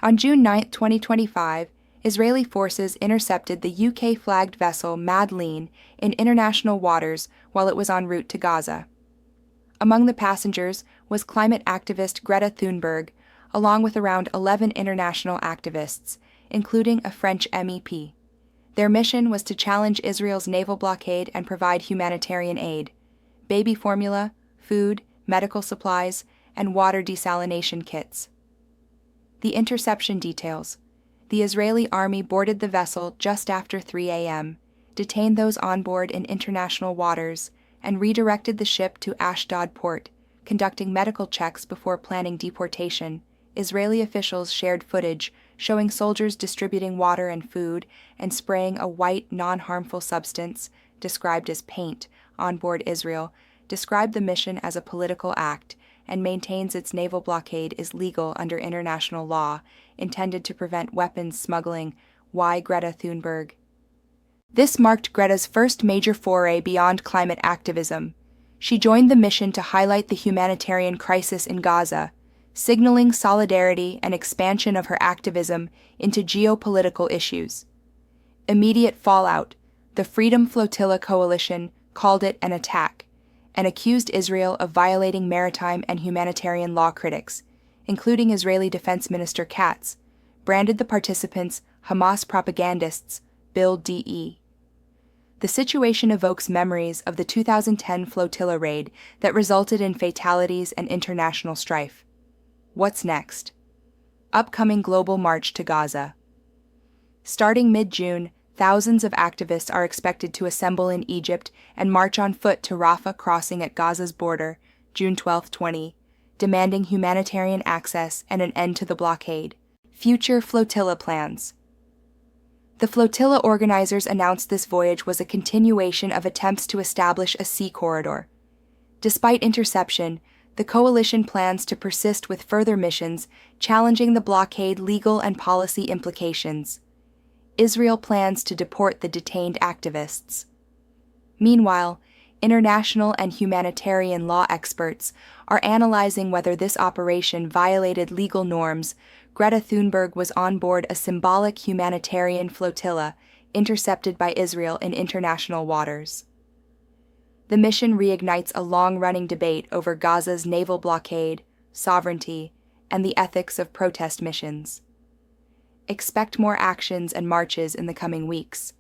On June 9, 2025, Israeli forces intercepted the UK-flagged vessel Madeleine in international waters while it was en route to Gaza. Among the passengers was climate activist Greta Thunberg, along with around 11 international activists, including a French MEP. Their mission was to challenge Israel's naval blockade and provide humanitarian aid, baby formula, food, medical supplies, and water desalination kits. The interception details. The Israeli army boarded the vessel just after 3 a.m., detained those on board in international waters, and redirected the ship to Ashdod port, conducting medical checks before planning deportation. Israeli officials shared footage showing soldiers distributing water and food and spraying a white, non-harmful substance, described as paint, on board Israel, described the mission as a political act, and maintains its naval blockade is legal under international law, intended to prevent weapons smuggling. Why Greta Thunberg? This marked Greta's first major foray beyond climate activism. She joined the mission to highlight the humanitarian crisis in Gaza, signaling solidarity and expansion of her activism into geopolitical issues. Immediate fallout: the Freedom Flotilla coalition called it an attack and accused Israel of violating maritime and humanitarian law. Critics, including Israeli Defense Minister Katz, branded the participants Hamas propagandists. Bill DE. The situation evokes memories of the 2010 flotilla raid that resulted in fatalities and international strife. What's next? Upcoming global march to Gaza. Starting mid-June, thousands of activists are expected to assemble in Egypt and march on foot to Rafah crossing at Gaza's border, June 12, 20, demanding humanitarian access and an end to the blockade. Future flotilla plans. The flotilla organizers announced this voyage was a continuation of attempts to establish a sea corridor. Despite interception, the coalition plans to persist with further missions, challenging the blockade legal and policy implications. Israel plans to deport the detained activists. Meanwhile, international and humanitarian law experts are analyzing whether this operation violated legal norms. Greta Thunberg was on board a symbolic humanitarian flotilla intercepted by Israel in international waters. The mission reignites a long-running debate over Gaza's naval blockade, sovereignty, and the ethics of protest missions. Expect more actions and marches in the coming weeks.